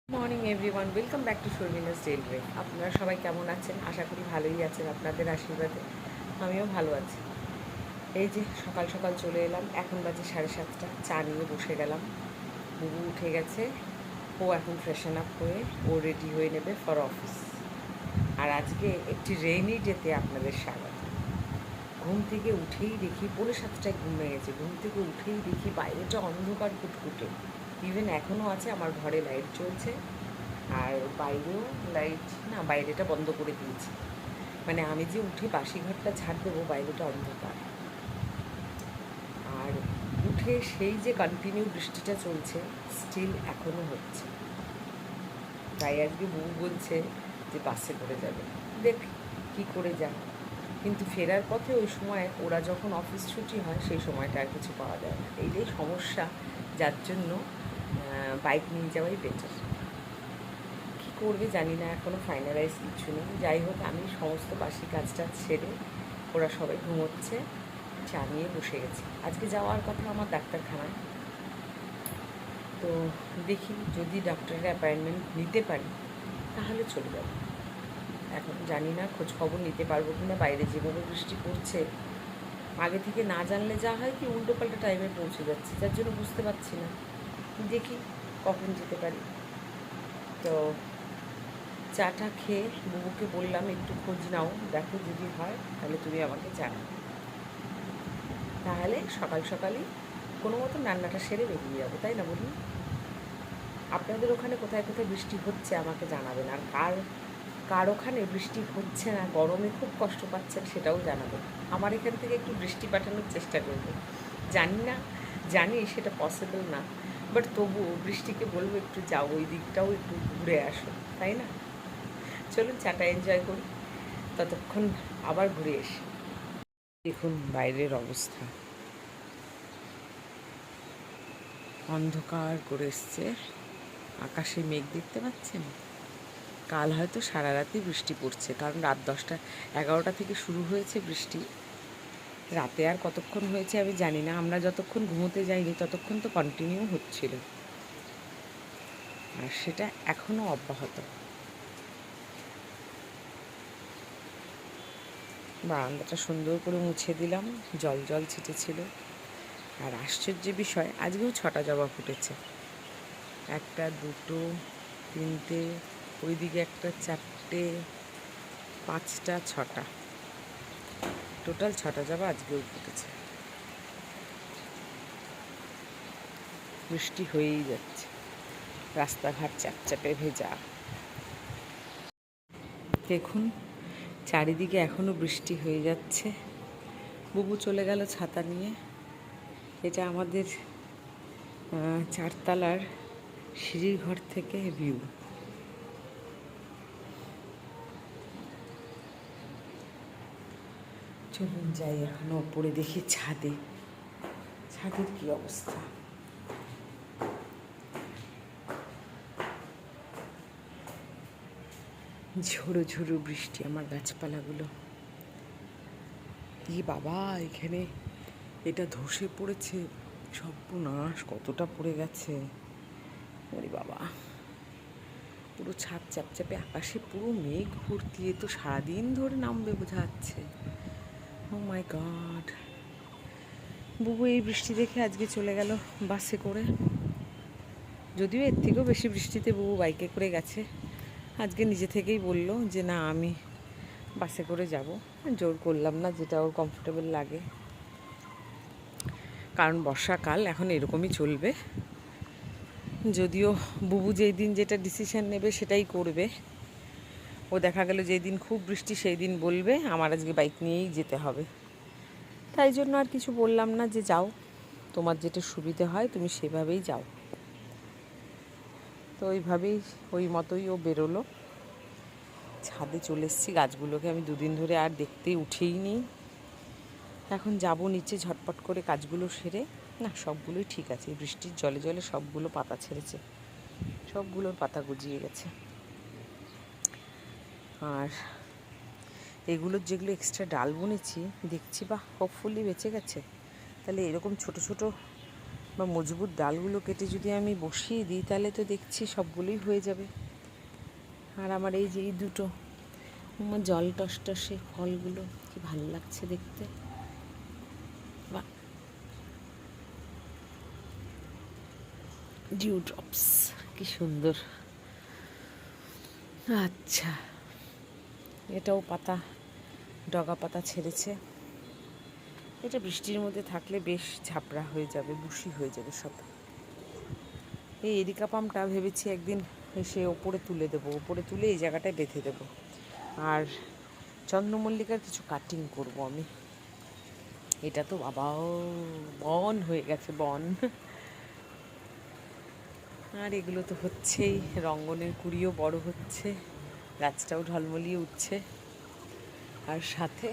Morning everyone, welcome back to Sharmila's daily. আপনারা সবাই কেমন আছেন? আশা করি ভালোই আছেন। আপনাদের আশীর্বাদে আমিও ভালো আছি। এই যে সকাল সকাল চলে এলাম, এখন বাজে 7:30। চা নিয়ে বসে গেলাম। বুবু উঠে গেছে, ও এখন ফ্রেশন আপ হয়ে ও রেডি হয়ে নেবে ফর অফিস। আর আজকে একটি রেইনি ডেতে আপনাদের স্বাগত। ঘুম থেকে উঠেই দেখি 6:45 ঘুম ভেঙেছে। ঘুম থেকে উঠেই দেখি বাইরেটা অন্ধকার কুটকুটে। ইভেন এখনও আছে, আমার ঘরে লাইট জ্বলছে আর বাইরেও লাইট, না বাইরেটা বন্ধ করে দিয়েছি। মানে আমি যে উঠে বাসি ঘরটা ঝাড় দেবো, বাইরেটা অন্ধকার। আর উঠে সেই যে কন্টিনিউ বৃষ্টিটা চলছে, স্টিল এখনও হচ্ছে। তাই আজকে বউ বলছে যে বাসে করে যাবে, দেখ কী করে যায়। কিন্তু ফেরার পথে ওই সময় ওরা যখন অফিস ছুটি হয় সেই সময়টা আর কিছু পাওয়া যায় না। এইটাই সমস্যা, যার জন্য বাইক নিয়ে যাওয়াই বেটার। কী করবে জানি না, এখনও ফাইনালাইজ কিছু নেই। যাই হোক, আমি সমস্ত বাসি কাজটা ছেড়ে, ওরা সবাই ঘুমোচ্ছে, চা নিয়ে বসে গেছি। আজকে যাওয়ার কথা আমার ডাক্তারখানায়, তো দেখি যদি ডাক্তারের অ্যাপয়েন্টমেন্ট নিতে পারি তাহলে চলে যাব। এখন জানি না খোঁজখবর নিতে পারবো কি না। বাইরে যেভাবে বৃষ্টি পড়ছে, আগে থেকে না জানলে যা হয় কি উল্টোপাল্টা টাইমে পৌঁছে যাচ্ছে, যার জন্য বুঝতে পারছি না। দেখি কখন যেতে পারি। তো চাটা খেয়ে বুবুকে বললাম একটু খোঁজ নাও, দেখো যদি হয় তাহলে তুমি আমাকে জানাও। তাহলে সকাল সকালই কোনো মতো রান্নাটা সেরে বেরিয়ে যাবো, তাই না বলুন? আপনাদের ওখানে কোথায় কোথায় বৃষ্টি হচ্ছে আমাকে জানাবেন। আর কার কার ওখানে বৃষ্টি হচ্ছে না, গরমে খুব কষ্ট পাচ্ছেন, সেটাও জানাবেন। আমার এখান থেকে একটু বৃষ্টি পাঠানোর চেষ্টা করবো। জানি না, জানি সেটা পসিবল না, বাট তবুও বৃষ্টিকে বলবো একটু যাও, ওই দিকটাও একটু ঘুরে আসো, তাই না? চলুন চাটা এনজয় করি, ততক্ষণ আবার ঘুরে এসি। দেখুন বাইরের অবস্থা, অন্ধকার করে এসছে, আকাশে মেঘ দেখতে পাচ্ছেন। কাল হয়তো সারা রাতই বৃষ্টি পড়ছে, কারণ রাত 10টা 11টা থেকে শুরু হয়েছে বৃষ্টি। রাতে আর কতক্ষণ হয়েছে আমি জানি না, আমরা যতক্ষণ ঘুমোতে যাইনি ততক্ষণ তো কন্টিনিউ হচ্ছিল, আর সেটা এখনও অব্যাহত। বারান্দাটা সুন্দর করে মুছে দিলাম, জল জল ছিটেছিল। আর আশ্চর্যের বিষয়, আজকেও 6টা জবা ফুটেছে। একটা, দুটো, তিনটে, ওইদিকে একটা, চারটে, 5টা, 6টা, টোটাল 6টা জবা আজকেও ফুটেছে। বৃষ্টি হয়েই যাচ্ছে, রাস্তাঘাট চ্যাপচ্যাপে ভেজা। দেখুন চারিদিকে এখনও বৃষ্টি হয়ে যাচ্ছে। বুবু চলে গেল ছাতা নিয়ে। এটা আমাদের 4তলার সিঁড়ির ঘর থেকে ভিউ। চলুন যাই এখন ওপরে, দেখি ছাদের কি অবস্থা। ঝোড়ো ঝোড়ো বৃষ্টি, আমার গাছপালাগুলো, ই বাবা এখানে এটা ধসে পড়েছে, সর্বনাশ, কতটা পড়ে গেছে। ওরে বাবা, পুরো ছাদ চ্যাপচ্যাপে, আকাশে পুরো মেঘ ভর্তি, এ তো সারাদিন ধরে নামবে বোঝা যাচ্ছে। ও মাই গড। বুবু এই বৃষ্টি দেখে আজকে চলে গেল বাসে করে। যদিও এর থেকেও বেশি বৃষ্টিতে বুবু বাইকে করে গেছে। আজকে নিজে থেকেই বলল যে না আমি বাসে করে যাব। জোর করলাম না, যেটা ওর কমফোর্টেবল লাগে, কারণ বর্ষাকাল এখন এরকমই চলবে। যদিও বুবু যেই দিন যেটা ডিসিশন নেবে সেটাই করবে। ও দেখা গেল যেই দিন খুব বৃষ্টি সেই দিন বলবে আমার আজকে বাইক নিয়েই যেতে হবে। তাই জন্য আর কিছু বললাম না, যে যাও, তোমার যেটা সুবিধে হয় তুমি সেভাবেই যাও। তো ওইভাবেই, ওই মতোই ও বেরোলো। ছাদে চলে এসেছি, গাছগুলোকে আমি 2 দিন ধরে আর দেখতে উঠেই নি। এখন যাব নিচে ঝটপট করে কাজগুলো সেরে। না, সবগুলোই ঠিক আছে, বৃষ্টির জলে জলে সবগুলো পাতা ছেড়েছে, সবগুলোর পাতা গজিয়ে গেছে। আর এগুলোর যেগুলো এক্সট্রা ডাল বুনেছি দেখছি, বা হোপফুলি বেঁচে গেছে। তাহলে এরকম ছোট ছোট বা মজবুত ডালগুলো কেটে যদি আমি বসিয়ে দিই তাহলে তো দেখছি সবগুলোই হয়ে যাবে। আর আমার এই যে এই দুটো আমার জল টসটসে ফলগুলো কি ভালো লাগছে দেখতে, বা ডিউ ড্রপস কি সুন্দর। আচ্ছা, এটাও পাতা, ডগা পাতা ছেড়েছে। এটা বৃষ্টির মধ্যে থাকলে বেশ ঝাপড়া হয়ে যাবে, বুশি হয়ে যাবে সব। এই এরিকা পামটা ভেবেছি একদিন এসে ওপরে তুলে দেবো, ওপরে তুলে এই জায়গাটায় বেঁধে দেবো। আর চন্দ্রমল্লিকার কিছু কাটিং করব আমি। এটা তো বাবাও বন হয়ে গেছে, বন। আর এগুলো তো হচ্ছেই, রঙ্গনের কুড়িও বড় হচ্ছে, গাছটাও ঢলমলিয়ে উঠছে। আর সাথে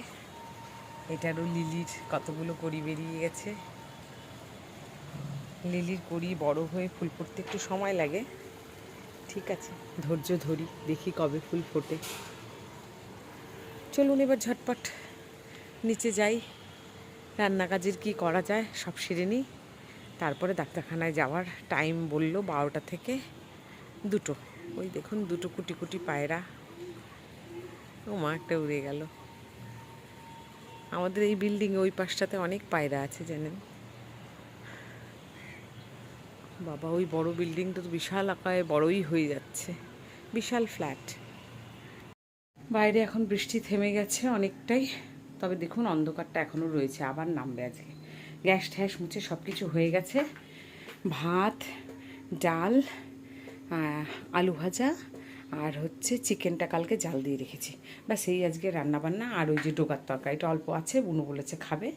এটারও লিলির কতগুলো কড়ি বেরিয়ে গেছে। লিলির কড়ি বড় হয়ে ফুল ফুটতে একটু সময় লাগে, ঠিক আছে, ধৈর্য ধরি, দেখি কবে ফুল ফোটে। চলুন এবার ঝটপট নিচে যাই, রান্না কাজের কী করা যায় সব সেরে নিই। তারপরে ডাক্তারখানায় যাওয়ার টাইম বলল 12টা থেকে 2টো। ওই দেখুন 2টো কুটি কুটি পায়রা, ও মা একটা উড়ে গেল। আমাদের এই বিল্ডিংয়ে ওই পাশটাতে অনেক পায়রা আছে জানেন। বাবা, ওই বড় বিল্ডিংটা তো বিশাল আকারে বড়ই হয়ে যাচ্ছে, বিশাল ফ্ল্যাট। বাইরে এখন বৃষ্টি থেমে গেছে অনেকটাই, তবে দেখুন অন্ধকারটা এখনও রয়েছে, আবার নামবে আজকে। গ্যাস ট্যাস মুছে সব কিছু হয়ে গেছে। ভাত, ডাল, আলু ভাজা আর হচ্ছে চিকেনটা কালকে জাল দিয়ে রেখেছি, ব্যাস এই আজকে রান্নাবান্না। আর ওই যে ডোকার তরকারিটা অল্প আছে, বুনু বলেছে খাবে।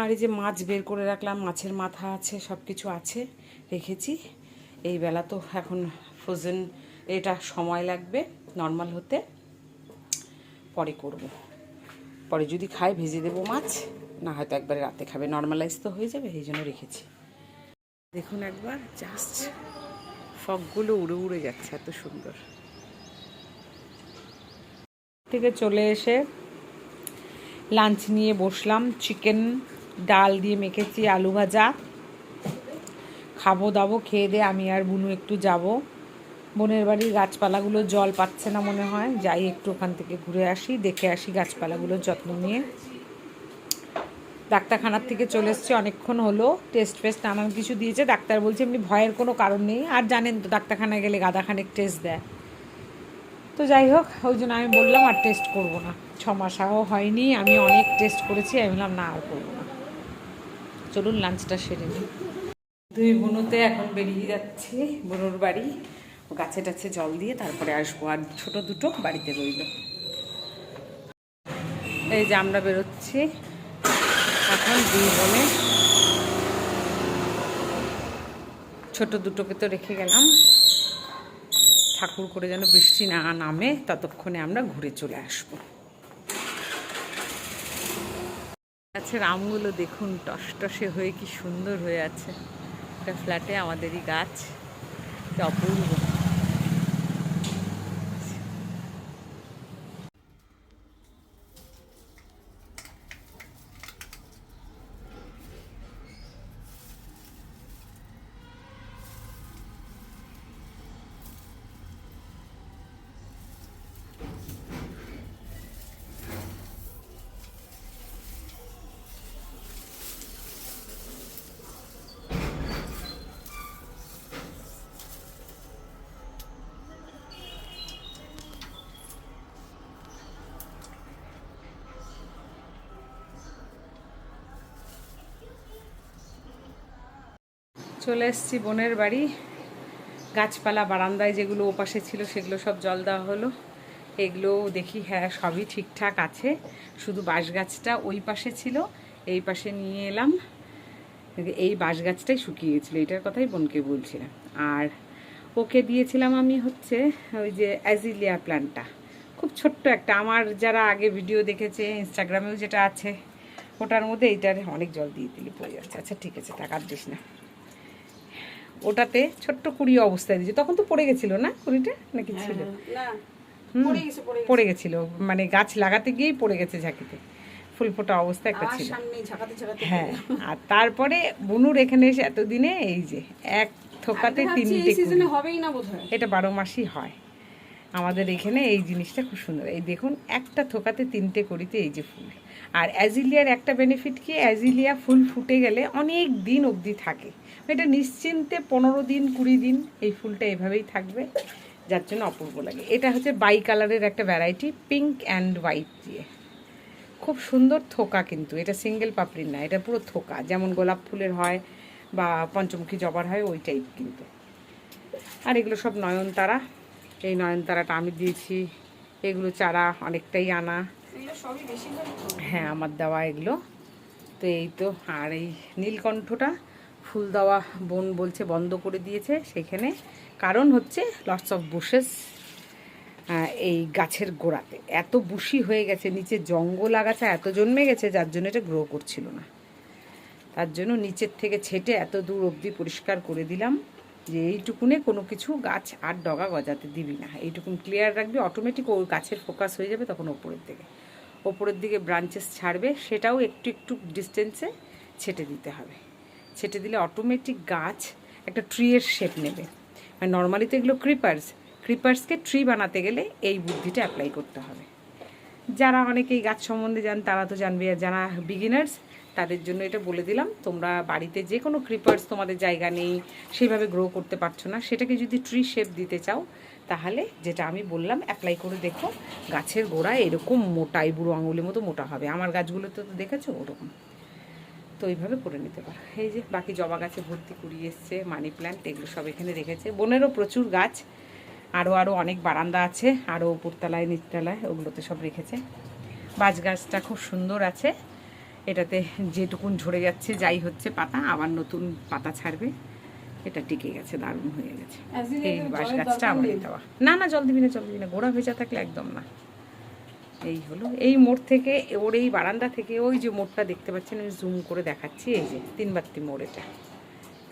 আর এই যে মাছ বের করে রাখলাম, মাছের মাথা আছে, সব কিছু আছে, রেখেছি। এই বেলা তো এখন ফ্রোজেন, এটা সময় লাগবে নর্মাল হতে, পরে করব। পরে যদি খায় ভেজে দেবো মাছ, না হয়তো একবারে রাতে খাবে, নর্মালাইজ তো হয়ে যাবে, এই জন্য রেখেছি। দেখুন একবার জাস্ট ফগগুলো উড়ে উড়ে যাচ্ছে, এত সুন্দর। থেকে চলে এসে লাঞ্চ নিয়ে বসলাম। চিকেন ডাল দিয়ে মেখেছি, আলু ভাজা, খাবো দাবো, খেয়ে দিয়ে আমি আর বুনু একটু যাব বোনের বাড়ির। গাছপালাগুলো জল পাচ্ছে না মনে হয়, যাই একটু ওখান থেকে ঘুরে আসি, দেখে আসি গাছপালাগুলোর যত্ন নিয়ে। ডাক্তারখানার থেকে চলে এসেছি অনেকক্ষণ হলো, টেস্ট ফেস্ট নানান কিছু দিয়েছে। ডাক্তার বলছে এমনি ভয়ের কোনো কারণ নেই, আর জানেন তো ডাক্তারখানায় গেলে গাদাখানেক টেস্ট দেয়। তো যাই হোক, ওই জন্য আমি বললাম আর টেস্ট করবো না, 6 মাসও হয়নি, আমি অনেক টেস্ট করেছি, আমি বললাম না আর করবো না। চলুন লাঞ্চটা সেরে নিই। দুই বুনুতে এখন বেরিয়ে যাচ্ছি বুনুর বাড়ি, গাছে টাছে জল দিয়ে তারপরে আসবো। আর ছোট দুটো বাড়িতে রইল। এই যে আমরা বেরোচ্ছি এখন দুই বোনে। ছোট দুটোকে তো রেখে গেলাম, ঠাকুর করে যেন বৃষ্টি না নামে, ততক্ষণে আমরা ঘুরে চলে আসবো। গাছের আমগুলো দেখুন টসটসে হয়ে কি সুন্দর হয়ে আছে। একটা ফ্ল্যাটে আমাদেরই গাছ, অপূর্ব। চলে এসেছি বোনের বাড়ি। গাছপালা বারান্দায় যেগুলো ওপাশে ছিল সেগুলো সব জল দেওয়া হলো। এগুলো দেখি হ্যাঁ সবই ঠিকঠাক আছে, শুধু বাঁশ গাছটা ওই পাশে ছিল, এই পাশে নিয়ে এলাম। এই বাঁশ গাছটাই শুকিয়ে গেছিলো, এটার কথাই বোনকে বলছিলাম। আর ওকে দিয়েছিলাম আমি হচ্ছে ওই যে অ্যাজিলিয়া প্ল্যান্টটা, খুব ছোট্ট একটা, আমার যারা আগে ভিডিও দেখেছে ইনস্টাগ্রামেও যেটা আছে ওটার মধ্যে এইটার অনেক জল দিয়ে দিলে পড়ে যাচ্ছে। আচ্ছা ঠিক আছে, টাকা দিস না। ওটাতে ছোট্ট কুড়ি অবস্থায় দিয়েছে, তখন তো পড়ে গেছিল না কুড়িটা, নাকি ছিল? পড়ে গেছিল, মানে গাছ লাগাতে গিয়েই পড়ে গেছে ঝাঁকিতে। ফুল ফোটা অবস্থা একটা আর ছিল। সামনে ঝাঁকাতে ঝাঁকাতে হ্যাঁ, আর তারপরে বুনুর এখানে এসে এতদিনে এই যে এক থোকাতে আমি ভাবছি 3টে এই কুড়ি। সিজনে হবেই না বোধহয়। এটা 12 মাসই হয় আমাদের এখানে। এই জিনিসটা খুব সুন্দর। এই দেখুন একটা থোকাতে 3টে কড়িতে এই যে ফুল। আর অ্যাজিলিয়ার একটা বেনিফিট কি, অ্যাজিলিয়া ফুল ফুটে গেলে অনেক দিন অবধি থাকে। এটা নিশ্চিন্তে 15 দিন 20 দিন এই ফুলটা এভাবেই থাকবে, যার জন্য অপূর্ব লাগে। এটা হচ্ছে বাই কালারের একটা ভ্যারাইটি, পিঙ্ক অ্যান্ড হোয়াইট দিয়ে। খুব সুন্দর থোকা, কিন্তু এটা সিঙ্গেল পাপড়ির না, এটা পুরো থোকা, যেমন গোলাপ ফুলের হয় বা পঞ্চমুখী জবার হয় ওই টাইপ কিন্তু। আর এগুলো সব নয়নতারা। এই নয়নতারাটা আমি দিয়েছি, এগুলো চারা অনেকটাই আনা। হ্যাঁ, আমার দেওয়া এগুলো। তো এই তো। আর এই নীলকণ্ঠটা ফুল দেওয়া বোন বলছে বন্ধ করে দিয়েছে সেখানে, কারণ হচ্ছে লটস অফ বুশেস এই গাছের গোড়াতে এত বুশি হয়ে গেছে, নিচে জঙ্গল আগাছা এত জন্মে গেছে, যার জন্য এটা গ্রো করছিল না। তার জন্য নিচের থেকে ছেটে এত দূর অবধি পরিষ্কার করে দিলাম যে এইটুকুনে কোনো কিছু গাছ আর ডগা গজাতে দিবি না, এইটুকুন ক্লিয়ার রাখবি, অটোমেটিক ওই গাছের ফোকাস হয়ে যাবে তখন ওপরের দিকে ব্রাঞ্চেস ছাড়বে, সেটাও একটু একটু ডিস্টেন্সে ছেটে দিতে হবে। ছেটে দিলে অটোমেটিক গাছ একটা ট্রিয়ের শেপ নেবে। আর নর্মালি তো এগুলো ক্রিপার্সকে ট্রি বানাতে গেলে এই বুদ্ধিটা অ্যাপ্লাই করতে হবে। যারা অনেকেই গাছ সম্বন্ধে জান তারা তো জানবে, আর যারা বিগিনার্স তাদের জন্য এটা বলে দিলাম। তোমরা বাড়িতে যে কোনো ক্রিপার্স তোমাদের জায়গা নেই, সেইভাবে গ্রো করতে পারছো না, সেটাকে যদি ট্রি শেপ দিতে চাও তাহলে যেটা আমি বললাম অ্যাপ্লাই করে দেখো, গাছের গোড়ায় এরকম মোটাই বুড়ো আঙুলের মতো মোটা হবে। আমার গাছগুলোতে তো দেখেছো ওরকম। তো এইভাবে করে নিতে পারো। এই যে বাকি জবা গাছে ভর্তি কুড়িয়ে এসছে, মানি প্ল্যান্ট, এগুলো সব এখানে রেখেছে। বোনেরও প্রচুর গাছ, আরও অনেক বারান্দা আছে, আরও উপরতলায় নিচতলায় ওগুলোতে সব রেখেছে। বাজ গাছটা খুব সুন্দর আছে, এটাতে যেটুকুন ঝরে যাচ্ছে যাই হচ্ছে পাতা, আবার নতুন পাতা ছাড়বে। এটা টিকে গেছে, দারুণ হয়ে গেছে। এই বাঁশ গাছটা আমার দেওয়া। না জল দিবি না, গোড়া ভেজা থাকলে একদম না। এই হলো এই মোড় থেকে, ওর এই বারান্দা থেকে ওই যে মোড়টা দেখতে পাচ্ছেন, আমি জুম করে দেখাচ্ছি, এই যে 3 বাত্তি মোড়, এটা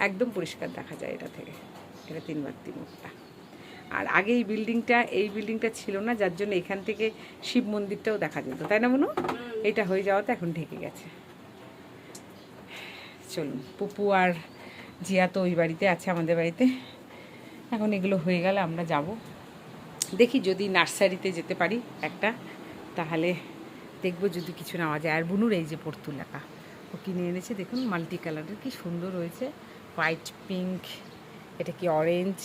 একদম পরিষ্কার দেখা যায় এটা থেকে। এটা 3 বাত্তি মোড়টা। আর আগে এই বিল্ডিংটা ছিল না, যার জন্য এখান থেকে শিব মন্দিরটাও দেখা যেত, তাই না মনু? এটা হয়ে যাওয়াতে এখন ঢেকে গেছে। চলুন, পুপু আর জিয়া তো ওই বাড়িতে আছে, আমাদের বাড়িতে। এখন এগুলো হয়ে গেলে আমরা যাব, দেখি যদি নার্সারিতে যেতে পারি একটা, তাহলে দেখবো যদি কিছু নেওয়া যায়। আর বুনুর এই যে পর্তুলাকা ও কিনে এনেছে, দেখুন মাল্টি কালারের কি সুন্দর হয়েছে, হোয়াইট, পিঙ্ক, এটা কি অরেঞ্জ,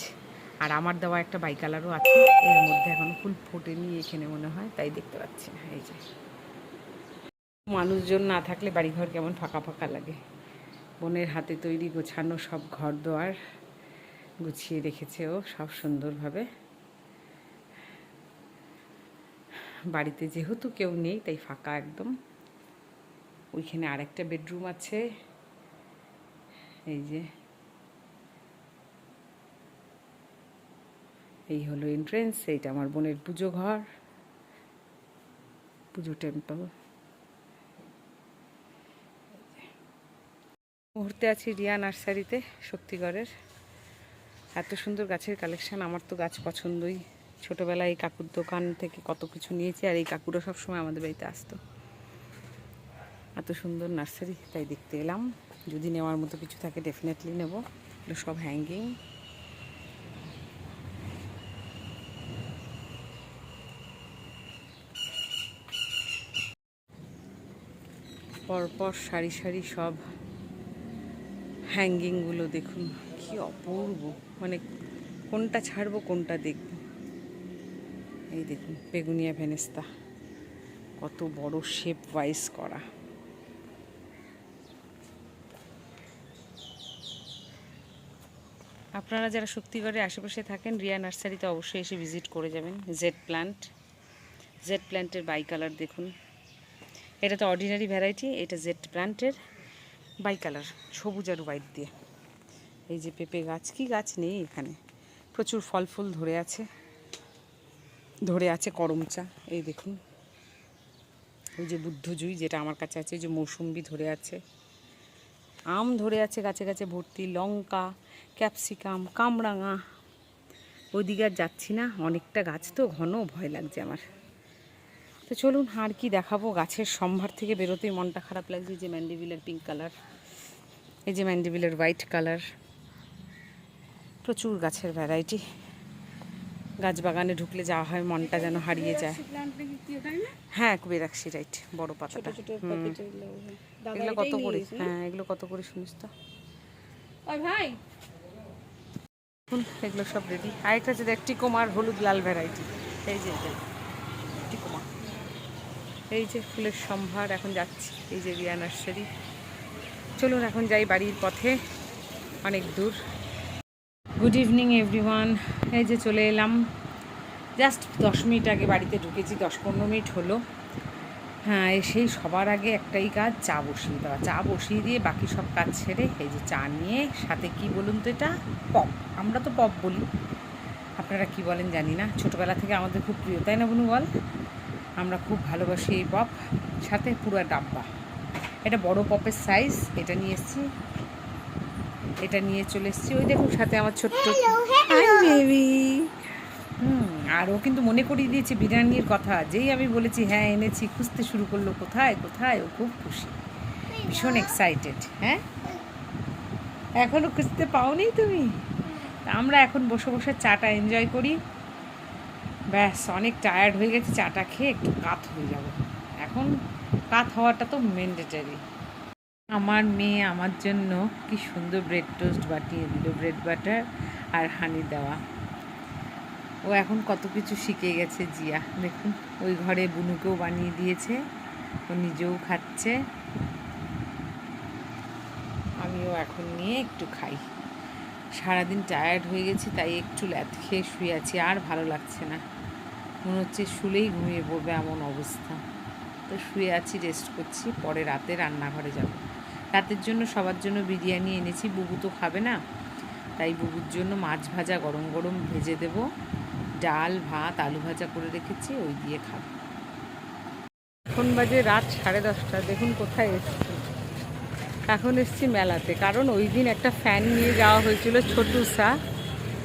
আর আমার দেওয়া একটা বাই কালারও আছে, এর মধ্যে এখন ফুল ফোটেনি এখানে মনে হয়, তাই দেখতে পাচ্ছি না। এই যে মানুষজন না থাকলে বাড়িঘর কেমন ফাঁকা ফাঁকা লাগে। বোনের হাতে তৈরি গোছানো সব ঘর দোয়ার গুছিয়ে রেখেছে ও সব সুন্দরভাবে। বাড়িতে যেহেতু কেউ নেই তাই ফাঁকা একদম। ওইখানে আরেকটা বেডরুম আছে, এই যে এই হলো এন্ট্রেন্স। এইটা আমার বোনের পুজো ঘর, পুজো টেম্পল। মুহূর্তে আছি রিয়া নার্সারিতে, শক্তিগড়ের। এত সুন্দর গাছের কালেকশন, আমার তো গাছ পছন্দই। ছোটোবেলায় এই কাকুর দোকান থেকে কত কিছু নিয়েছি, আর এই কাকুরা সবসময় আমাদের বাড়িতে আসতো। এত সুন্দর নার্সারি, তাই দেখতে এলাম। যদি নেওয়ার মতো কিছু থাকে ডেফিনেটলি নেব। এগুলো সব হ্যাঙ্গিং। পরপর সারি সারি সব হ্যাঙ্গিংগুলো দেখুন কি অপূর্ব, মানে কোনটা ছাড়বো কোনটা দেখব। এই দেখুন বেগুনিয়া ভেনেস্তা, কত বড় শেপ ওয়াইজ করা। আপনারা যারা শক্তিগড়ের আশেপাশে থাকেন, রিয়া নার্সারিতে অবশ্যই এসে ভিজিট করে যাবেন। জেড প্ল্যান্টের বাই কালার দেখুন, এটা তো অর্ডিনারি ভ্যারাইটি, এটা জেড প্ল্যান্টের বাই কালার, সবুজ আর হোয়াইট দিয়ে। এই যে পেঁপে গাছ, কি গাছ নেই এখানে, প্রচুর ফল ফুল ধরে আছে করমচা। এই দেখুন ওই যে বুদ্ধজুই যেটা আমার কাছে আছে, ওই যে মৌসুম্বি ধরে আছে, আম ধরে আছে গাছে গাছে ভর্তি, লঙ্কা, ক্যাপসিকাম, কামরাঙা। ওইদিকে আর যাচ্ছি না, অনেকটা গাছ তো ঘন, ভয় লাগছে আমার। তো চলুন আর কি দেখাবো। গাছের সম্ভার থেকে বেরোতেই মনটা খারাপ লাগছে। যে ম্যান্ডিভিলের পিঙ্ক কালার, এই যে ম্যান্ডিভিলের হোয়াইট কালার, প্রচুর গাছের ভ্যারাইটি। গাছ বাগানে ঢুকলে যাওয়া হয়, মনটা যেন হারিয়ে যায়। হ্যাঁ, কুবেরাক্ষী, রাইট, বড় পাতাটা। এগুলো কত করে? হ্যাঁ, এগুলো কত করে শুনিস তো ভাই? এগুলো সব রেডি। আরেকটা আছে দেখ, টিকোমার হলুদ লাল ভ্যারাইটি। এই যে এটা টিকোমা। এই যে ফুলের সম্ভার। এখন যাচ্ছি, এই যে রিয়া নার্সারি। চলুন এখন যাই বাড়ির পথে, অনেক দূর। Good evening everyone. এই যে চলে এলাম, জাস্ট 10 মিনিট আগে বাড়িতে ঢুকেছি, 10-15 মিনিট হলো। হ্যাঁ, এসেই সবার আগে একটাই কাজ, চা বসিয়ে দেওয়া। চা বসিয়ে দিয়ে বাকি সব কাজ ছেড়ে এই যে চা নিয়ে, সাথে কি বলুন তো, এটা পপ। আমরা তো পপ বলি, আপনারা কি বলেন জানি না। ছোটোবেলা থেকে আমাদের খুব প্রিয়, তাই না বুনু বল? আমরা খুব ভালোবাসি এই পপ। সাথে পুরো ডাব্বা। এটা বড় পপের সাইজ, এটা নিয়ে এসেছি, এটা নিয়ে চলে এসেছি। ওই দেখুন সাথে আমার ছোট্ট বেবি। আর ও কিন্তু মনে করিয়ে দিয়েছে বিরিয়ানির কথা। যেই আমি বলেছি হ্যাঁ এনেছি, খুঁজতে শুরু করলো কোথায় কোথায়। ও খুব খুশি, ভীষণ এক্সাইটেড। হ্যাঁ, এখনও খুঁজতে পাওনি তুমি? আমরা এখন বসে বসে চাটা এনজয় করি। ব্যাস, অনেক টায়ার্ড হয়ে গেছে, চাটা খেয়ে একটু কাত হয়ে যাব। এখন কাত হওয়াটা তো ম্যান্ডেটরি। আমার মেয়ে আমার জন্য কি সুন্দর ব্রেড টোস্ট বাটিয়ে দিল, ব্রেড বাটার আর হানি দেওয়া। ও এখন কত কিছু শিখে গেছে জিয়া। দেখুন, ওই ঘরে বুনুকেও বানিয়ে দিয়েছে, ও নিজেও খাচ্ছে। আমিও এখন নিয়ে একটু খাই। সারাদিন টায়ার্ড হয়ে গেছি, তাই একটু ল্যাথ খেয়ে শুয়ে আছি। আর ভালো লাগছে না, মনে হচ্ছে শুলেই ঘুমিয়ে পড়বে এমন অবস্থা। তো শুয়ে আছি, রেস্ট করছি। পরে রাতে রান্নাঘরে যাব। রাতের জন্য সবার জন্য বিরিয়ানি এনেছি। বুবু তো খাবে না, তাই বুবুর জন্য মাছ ভাজা গরম গরম ভেজে দেব। ডাল ভাত আলু ভাজা করে রেখেছি, ওই দিয়ে খাবো। এখন বাজে রাত 10:30। দেখুন কোথায় এসছি। এখন এসছি মেলাতে, কারণ ওই দিন একটা ফ্যান নিয়ে যাওয়া হয়েছিল ছোটুসা,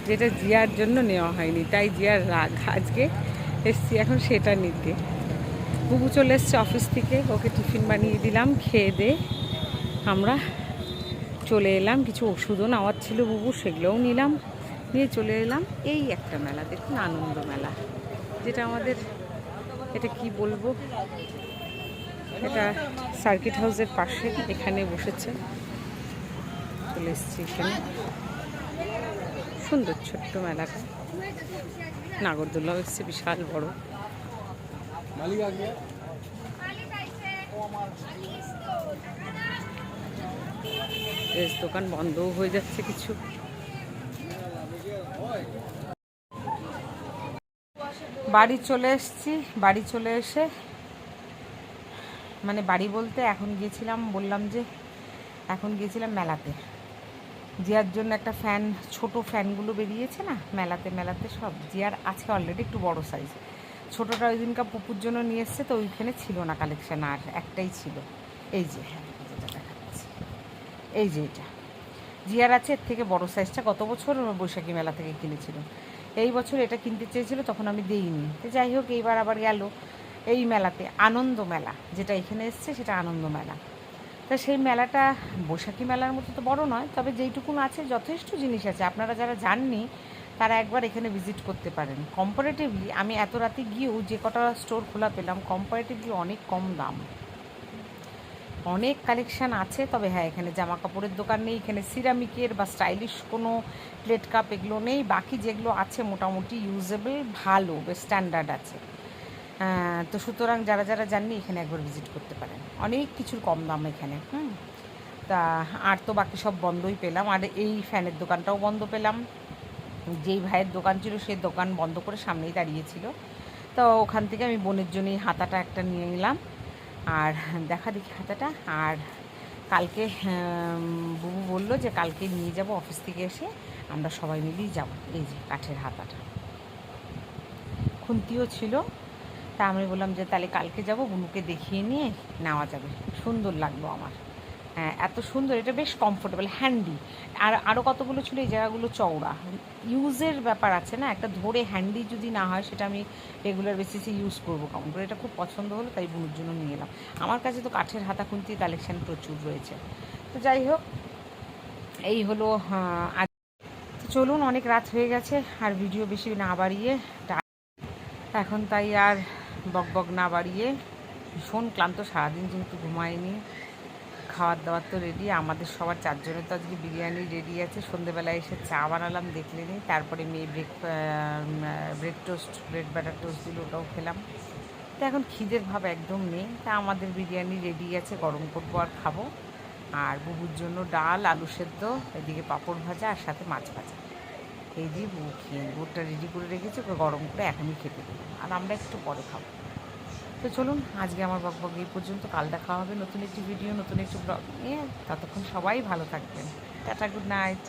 যেটা জিয়ার জন্য নেওয়া হয়নি, তাই জিয়ার রাগ। আজকে এসছি এখন সেটা নিতে। বুবু চলে এসছে অফিস থেকে, ওকে টিফিন বানিয়ে দিলাম, খেয়ে দে আমরা চলে এলাম। কিছু ওষুধও নেওয়ার ছিল বুবু, সেগুলোও নিলাম, নিয়ে চলে এলাম এই একটা মেলা। দেখুন, আনন্দ মেলা, যেটা আমাদের, এটা কি বলবো, এটা সার্কিট হাউসের পাশে, এখানে বসেছে। চলে এসছি এখানে, সুন্দর ছোট্ট মেলাটা। নাগরদোলাও এসছে, বিশাল বড়। ড্রেস দোকান বন্ধও হয়ে যাচ্ছে কিছু। বাড়ি চলে এসেছি। বাড়ি চলে এসে, মানে বাড়ি বলতে এখন গিয়েছিলাম, বললাম যে এখন গিয়েছিলাম মেলাতে। জিয়ার জন্য একটা ফ্যান, ছোট ফ্যানগুলো বেরিয়েছে না মেলাতে, মেলাতে সব জিয়ার আছে অলরেডি, একটু বড় সাইজ। ছোটোটা ওই দিনকার পুকুর জন্য নিয়ে এসছে, তো ওইখানে ছিল না কালেকশান, আর একটাই ছিল। এই যে, হ্যাঁ, যেটা দেখাচ্ছি, এই যে এটা জিয়ার আছে। এর থেকে বড় সাইজটা গত বছর বৈশাখী মেলা থেকে কিনেছিল। এই বছর এটা কিনতে চেয়েছিল, তখন আমি দিইনি। তো যাই হোক, এইবার আবার গেল এই মেলাতে, আনন্দ মেলা যেটা এখানে এসছে, সেটা আনন্দ মেলা। তা সেই মেলাটা বৈশাখী মেলার মতো তো বড় নয়, তবে যেইটুকুন আছে যথেষ্ট জিনিস আছে। আপনারা যারা যাননি তারা একবার এখানে ভিজিট করতে পারেন। কম্পারেটিভলি, আমি এত রাতে গিয়েও যে কটা স্টোর খোলা পেলাম, কম্পারেটিভলি অনেক কম দাম, অনেক কালেকশান আছে। তবে হ্যাঁ, এখানে জামা কাপড়ের দোকান নেই, এখানে সিরামিকের বা স্টাইলিশ কোনো প্লেট কাপ এগুলো নেই। বাকি যেগুলো আছে মোটামুটি ইউজেবল, ভালো, বেশ স্ট্যান্ডার্ড আছে। তো সুতরাং যারা যারা যাননি এখানে একবার ভিজিট করতে পারেন, অনেক কিছুর কম দাম এখানে। তা আর তো বাকি সব বন্ধই পেলাম। আর এই ফ্যানের দোকানটাও বন্ধ পেলাম। যেই ভাইয়ের দোকান ছিল সে দোকান বন্ধ করে সামনেই দাঁড়িয়েছিল। তো ওখান থেকে আমি বোনের জন্য এই হাতাটা একটা নিয়ে নিলাম। আর দেখা দেখি হাতাটা। আর কালকে বুবু বলল যে কালকে নিয়ে যাব, অফিস থেকে এসে আমরা সবাই মিলেই যাব। এই যে কাঠের হাতাটা, খুন্তিও ছিল। তা আমি বললাম যে তাহলে কালকে যাব, বুনুকে দেখিয়ে নিয়ে নেওয়া যাবে, সুন্দর লাগলো আমার। হ্যাঁ, এত সুন্দর, এটা বেশ কমফোর্টেবল, হ্যান্ডি। আর আরও কতগুলো ছিল, এই জায়গাগুলো চওড়া। ইউজের ব্যাপার আছে না, একটা ধরে হ্যান্ডি যদি না হয় সেটা আমি রেগুলার বেসিসে ইউজ করবো কেমন করে। এটা খুব পছন্দ হলো, তাই বুনুর জন্য নিয়ে এলাম। আমার কাছে তো কাঠের হাতা খুন্তির কালেকশান প্রচুর রয়েছে। তো যাই হোক, এই হলো আজ। তো চলুন, অনেক রাত হয়ে গেছে, আর ভিডিও বেশি না বাড়িয়ে এখন তাই আর বক না বাড়িয়ে, ভীষণ ক্লান্ত সারাদিন যেহেতু ঘুমায়নি। খাওয়ার দাওয়ার তো রেডি, আমাদের সবার 4 জনের তো আজকে বিরিয়ানি রেডি আছে। সন্ধেবেলায় এসে চা বানালাম, দেখলেনি। তারপরে মেয়ে bread toast, bread butter toast দিল, ওটাও খেলাম। তো এখন খিদের ভাব একদম নেই। তা আমাদের বিরিয়ানি রেডি আছে, গরম করবো আর খাবো। আর বুবুর জন্য ডাল, আলু সেদ্ধ, এদিকে পাঁপড় ভাজা, আর সাথে মাছ ভাজা। এই দিয়ে বুবু খেয়ে, বুটটা রেডি করে রেখেছি, ওকে গরম করে এখনই খেতে দেবো, আর আমরা একটু পরে খাবো। তো চলুন, আজকে আমার বকবক এই পর্যন্ত। কাল দেখা হবে নতুন একটি ভিডিও, নতুন একটি ব্লগ নিয়ে। ততক্ষণ সবাই ভালো থাকবেন। Tata, good night.